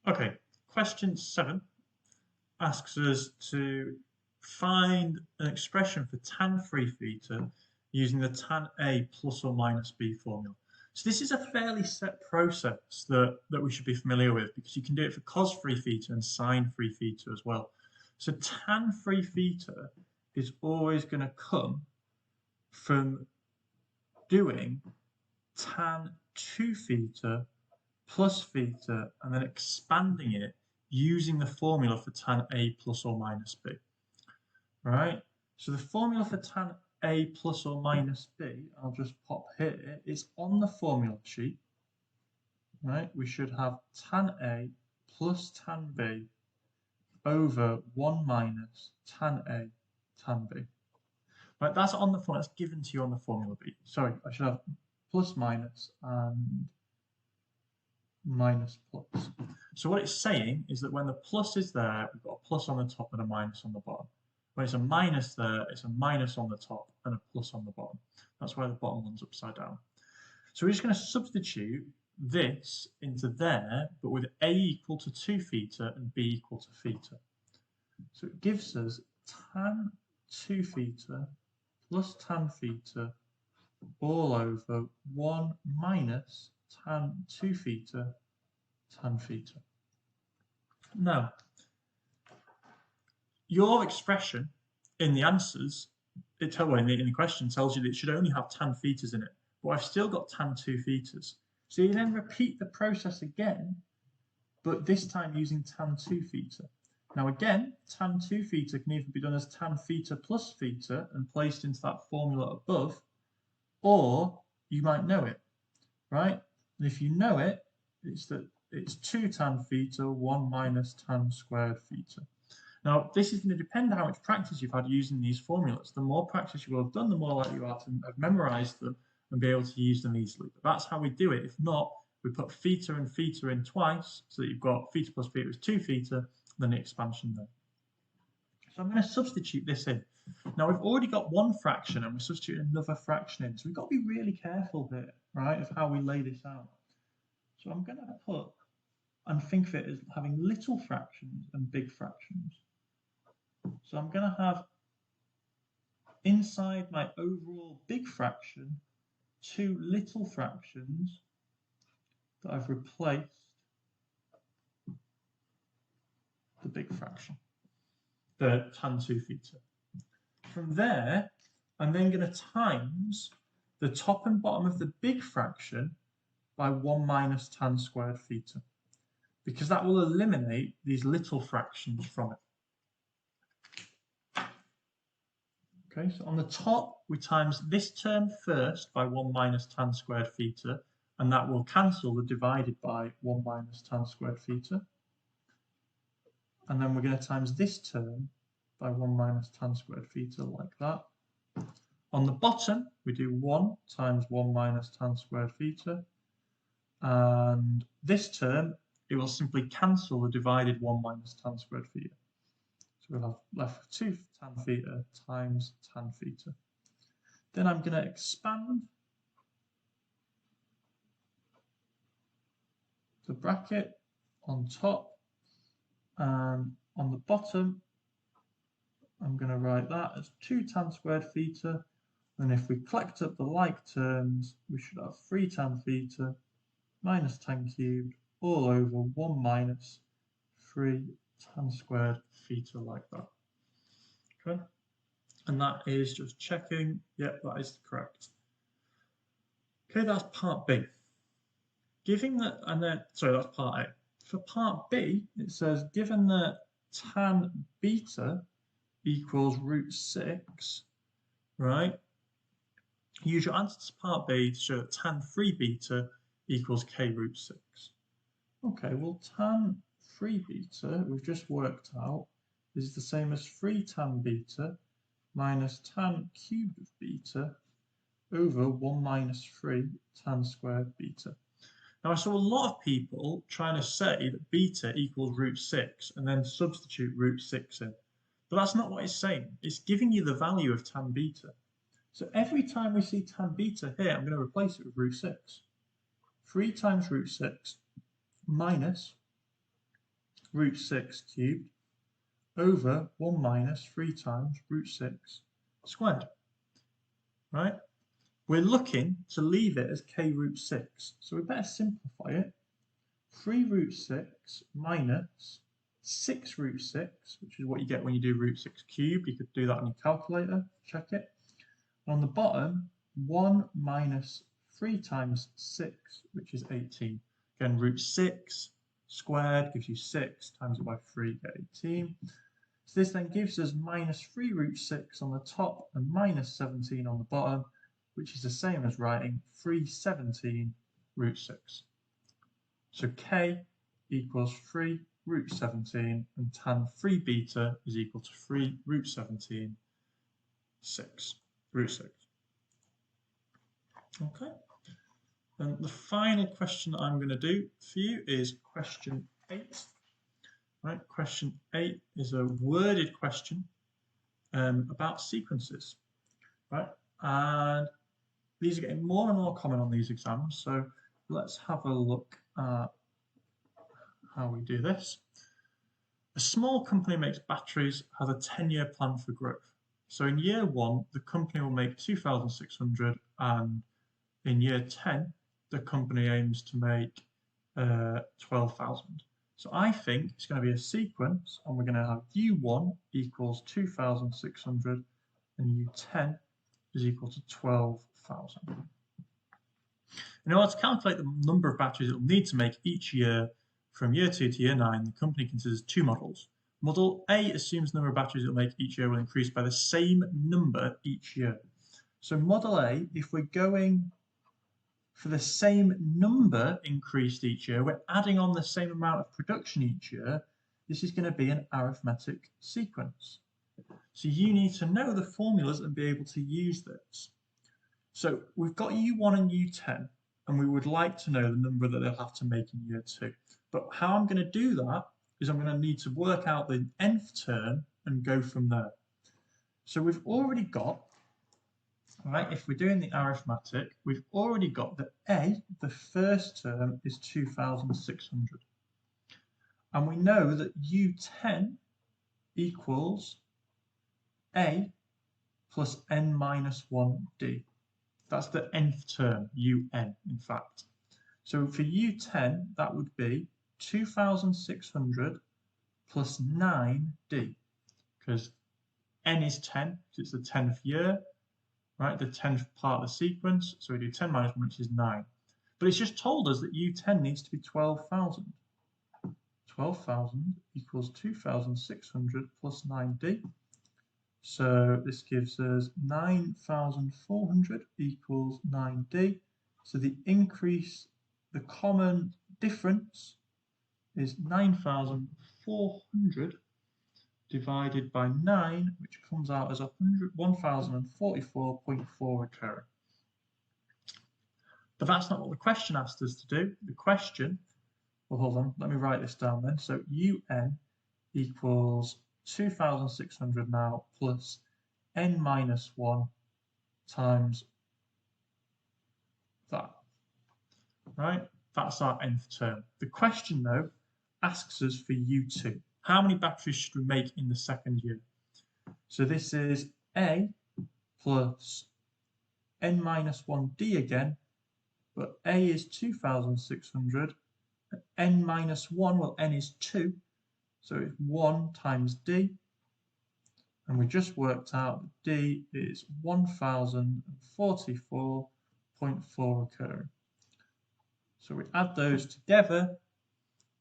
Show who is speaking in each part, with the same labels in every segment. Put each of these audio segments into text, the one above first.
Speaker 1: Okay, question 7 asks us to find an expression for tan 3 theta using the tan A plus or minus B formula. So this is a fairly set process that we should be familiar with because you can do it for cos 3 theta and sine 3 theta as well. So tan 3 theta is always going to come from doing tan 2 theta plus theta and then expanding it using the formula for tan A plus or minus B. Right? So the formula for tan A plus or minus B, I'll just pop here, it's on the formula sheet. Right? We should have tan A plus tan B over 1 minus tan A tan B. Right, that's on the formula, that's given to you on the formula B. Sorry, I should have plus minus and minus plus. So what it's saying is that when the plus is there, we've got a plus on the top and a minus on the bottom. When it's a minus there, it's a minus on the top and a plus on the bottom. That's why the bottom one's upside down. So we're just going to substitute this into there, but with A equal to 2 theta and B equal to theta. So it gives us tan 2 theta plus tan theta all over 1 minus tan 2 theta tan theta. Now, your expression in the answers, in the question tells you that it should only have tan thetas in it, but I've still got tan 2 thetas. So you then repeat the process again, but this time using tan 2 theta. Now again, tan 2 theta can either be done as tan theta plus theta and placed into that formula above, or you might know it, right? And if you know it, it's 2 tan theta, 1 minus tan squared theta. Now, this is going to depend on how much practice you've had using these formulas. The more practice you will have done, the more likely you are to have memorized them and be able to use them easily. But that's how we do it. If not, we put theta and theta in twice, so that you've got theta plus theta is 2 theta, then the expansion there. So I'm going to substitute this in. Now, we've already got one fraction, and we're substituting another fraction in. So we've got to be really careful here, right, of how we lay this out. So I'm going to put and think of it as having little fractions and big fractions. So I'm going to have inside my overall big fraction 2 little fractions that I've replaced the big fraction, the tan 2 theta. From there, I'm then going to times the top and bottom of the big fraction by 1 minus tan squared theta, because that will eliminate these little fractions from it. Okay, so on the top, we times this term first by 1 minus tan squared theta, and that will cancel the divided by 1 minus tan squared theta. And then we're going to times this term by 1 minus tan squared theta, like that. On the bottom, we do 1 times 1 minus tan squared theta. And this term, it will simply cancel the divided 1 minus tan squared theta. So we'll have left 2 tan theta times tan theta. Then I'm going to expand the bracket on top, and on the bottom, I'm going to write that as 2 tan squared theta. And if we collect up the like terms, we should have 3 tan theta minus tan cubed all over 1 minus 3 tan squared theta, like that. Okay, and that is just checking. Yep, that is correct. Okay, that's part B. Given that, and then, sorry, that's part A. For part B, it says, given that tan beta equals root 6, right? Use your answer to part B to show that tan 3 beta equals k root 6. Okay, well, tan 3 beta, we've just worked out, is the same as 3 tan beta minus tan cubed of beta over 1 minus 3 tan squared beta. Now, I saw a lot of people trying to say that beta equals root 6 and then substitute root 6 in. But that's not what it's saying. It's giving you the value of tan beta. So every time we see tan beta here, I'm going to replace it with root 6. 3 times root 6 minus root 6 cubed over 1 minus 3 times root 6 squared, right? We're looking to leave it as k root 6, so we better simplify it. 3 root 6 minus 6 root 6, which is what you get when you do root 6 cubed. You could do that on your calculator, check it. And on the bottom, 1 minus 3 times 6, which is 18. Again, root 6 squared gives you 6, times it by 3, get 18. So this then gives us minus 3 root 6 on the top and minus 17 on the bottom, which is the same as writing 317 root 6. So k equals 3 root 17, and tan 3 beta is equal to 3 root 17, 6, root 6. Okay. And the final question I'm going to do for you is question 8. Right, question 8 is a worded question about sequences. Right, and these are getting more and more common on these exams. So let's have a look at how we do this. A small company makes batteries, has a 10-year plan for growth. So in year 1, the company will make 2,600, and in year 10, the company aims to make 12,000. So I think it's going to be a sequence, and we're going to have U1 equals 2,600, and U10 is equal to 12,000. In order to calculate the number of batteries it will need to make each year from year 2 to year 9, the company considers 2 models. Model A assumes the number of batteries it will make each year will increase by the same number each year. So model A, if we're going for the same number increased each year, we're adding on the same amount of production each year, this is going to be an arithmetic sequence. So you need to know the formulas and be able to use this. So we've got U1 and U10, and we would like to know the number that they'll have to make in year 2. But how I'm going to do that is I'm going to need to work out the nth term and go from there. So we've already got, right, if we're doing the arithmetic, we've already got that A, the first term, is 2,600. And we know that U10 equals A plus n minus 1d. That's the nth term, UN, in fact. So for U10, that would be 2,600 plus 9d, because n is 10, because it's the 10th year, right? The 10th part of the sequence. So we do 10 minus 1, which is 9. But it's just told us that U10 needs to be 12,000. 12,000 equals 2,600 plus 9d. So this gives us 9,400 equals 9d. So the increase, the common difference is 9,400 divided by 9, which comes out as 1,044.4 occurring. But that's not what the question asked us to do. The question, well, hold on, let me write this down then. So UN equals 2,600 now plus n minus 1 times that, right? That's our nth term. The question, though, asks us for U2. How many batteries should we make in the second year? So this is A plus n minus 1d again, but A is 2,600, n minus 1, well, n is 2, so it's 1 times d, and we just worked out that d is 1,044.4 occurring. So we add those together,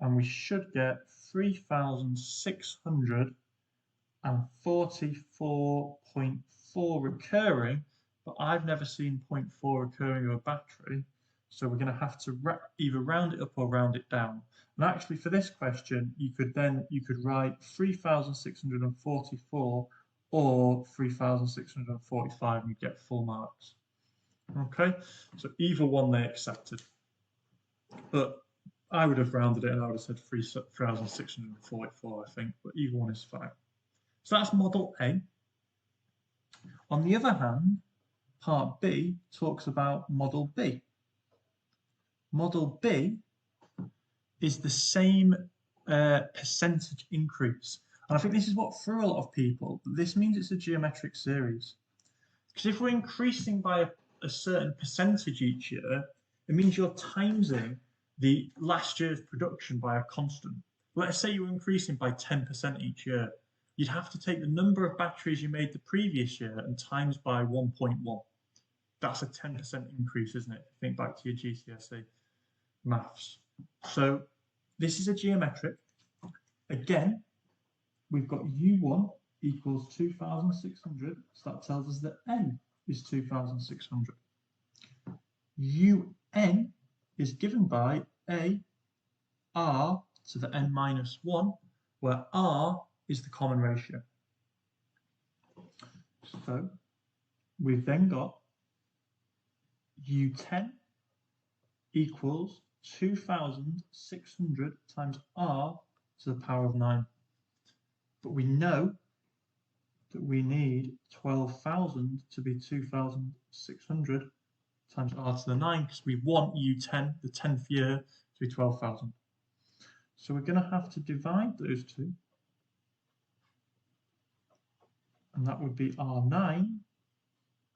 Speaker 1: and we should get 3,644.4 recurring, but I've never seen 0.4 recurring of a battery, so we're going to have to either round it up or round it down. And actually, for this question, you could write 3,644 or 3,645, and you get full marks. Okay, so either one they accepted, but I would have rounded it and I would have said 3,644, I think, but either one is fine. So that's model A. On the other hand, part B talks about model B. Model B is the same percentage increase. And I think this is what threw a lot of people. This means it's a geometric series. Because if we're increasing by a certain percentage each year, it means you're timesing the last year's production by a constant. Let's say you're increasing by 10% each year. You'd have to take the number of batteries you made the previous year and times by 1.1. That's a 10% increase, isn't it? Think back to your GCSE maths. So this is a geometric. Again, we've got U1 equals 2,600. So that tells us that N is 2,600. UN is given by A R to the N minus 1, where R is the common ratio. So we've then got U10 equals 2,600 times R to the power of 9. But we know that we need 12,000 to be 2,600 times R to the 9 because we want U10, the 10th year, to be 12,000. So we're going to have to divide those two. And that would be R9. And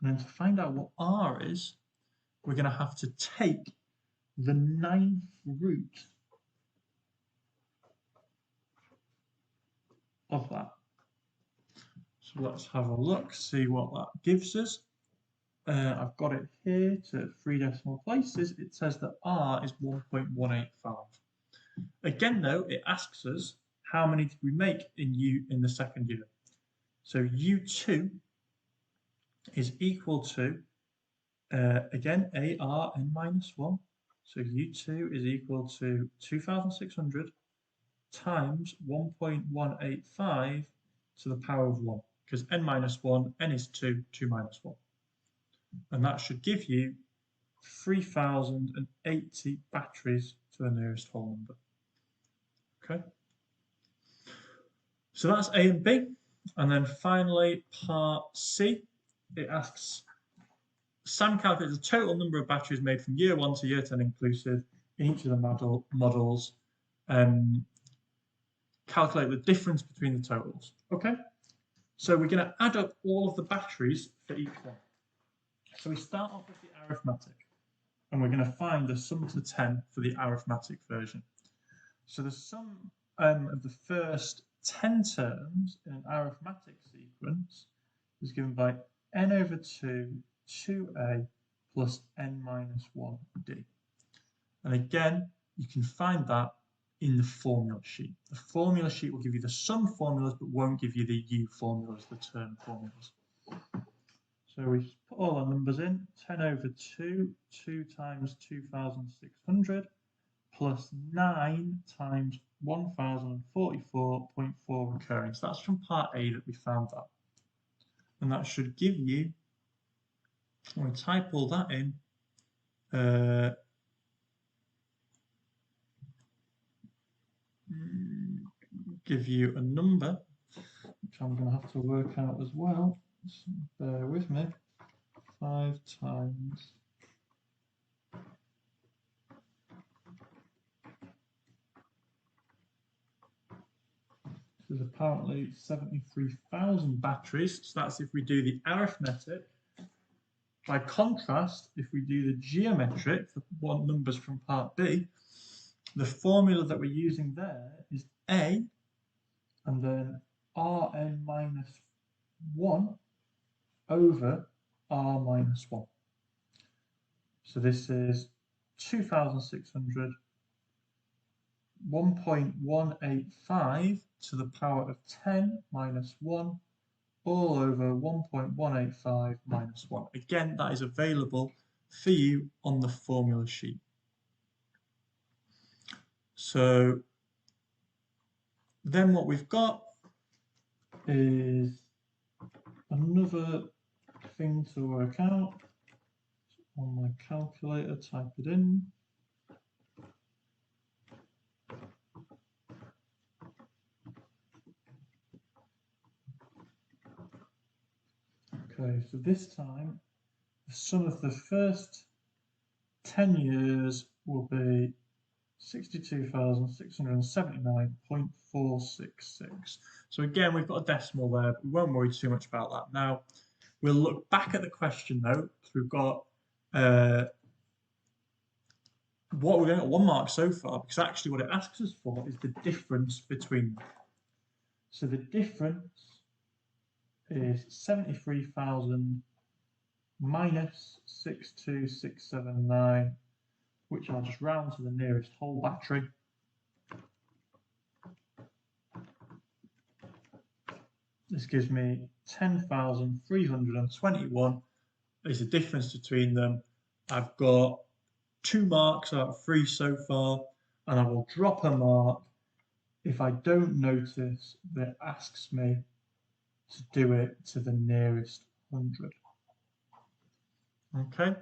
Speaker 1: then to find out what R is, we're going to have to take the 9th root of that. So let's have a look, see what that gives us. I've got it here to 3 decimal places. It says that R is 1.185. Again, though, it asks us how many did we make in the second year. So U2 is equal to, again, ARN minus 1. So U2 is equal to 2,600 times 1.185 to the power of 1. Because n minus 1, n is 2, 2 minus 1. And that should give you 3,080 batteries to the nearest whole number. Okay. So that's A and B. And then finally, part C, it asks, Sam calculates the total number of batteries made from year 1 to year 10 inclusive in each of the models. Calculate the difference between the totals. Okay. So we're going to add up all of the batteries for each one. So we start off with the arithmetic, and we're going to find the sum to 10 for the arithmetic version. So the sum of the first 10 terms in an arithmetic sequence is given by n over 2, 2a plus n minus 1d. And again, you can find that in the formula sheet. The formula sheet will give you the sum formulas, but won't give you the U formulas, the term formulas. So we put all our numbers in, 10 over 2, 2 times 2,600, plus 9 times 1,044.4 recurring. So that's from part A that we found that. And that should give you, when we type all that in, give you a number, which I'm going to have to work out as well. So bear with me. 5 times is apparently 73,000 batteries. So that's if we do the arithmetic. By contrast, if we do the geometric, the one numbers from part B, the formula that we're using there is A and then Rn minus 1 over R minus 1. So this is 2,600, 1.185 to the power of 10 minus 1 all over 1.185 minus 1. Again, that is available for you on the formula sheet. So then what we've got is another thing to work out. On my calculator, type it in. Okay, so this time the sum of the first 10 years will be 62,679.466. So again, we've got a decimal there, but we won't worry too much about that. Now, we'll look back at the question though, because we've got what we're going at 1 mark so far, because actually what it asks us for is the difference between them. So the difference is 73,000 minus 62,679, which I'll just round to the nearest whole battery. This gives me 10,321 is the difference between them. I've got 2 marks out of 3 so far, and I will drop a mark if I don't notice that it asks me to do it to the nearest 100. Okay,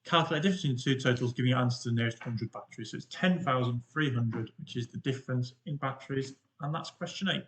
Speaker 1: calculate the difference between the two totals, giving you answer to the nearest 100 batteries. So it's 10,300, which is the difference in batteries, and that's question 8.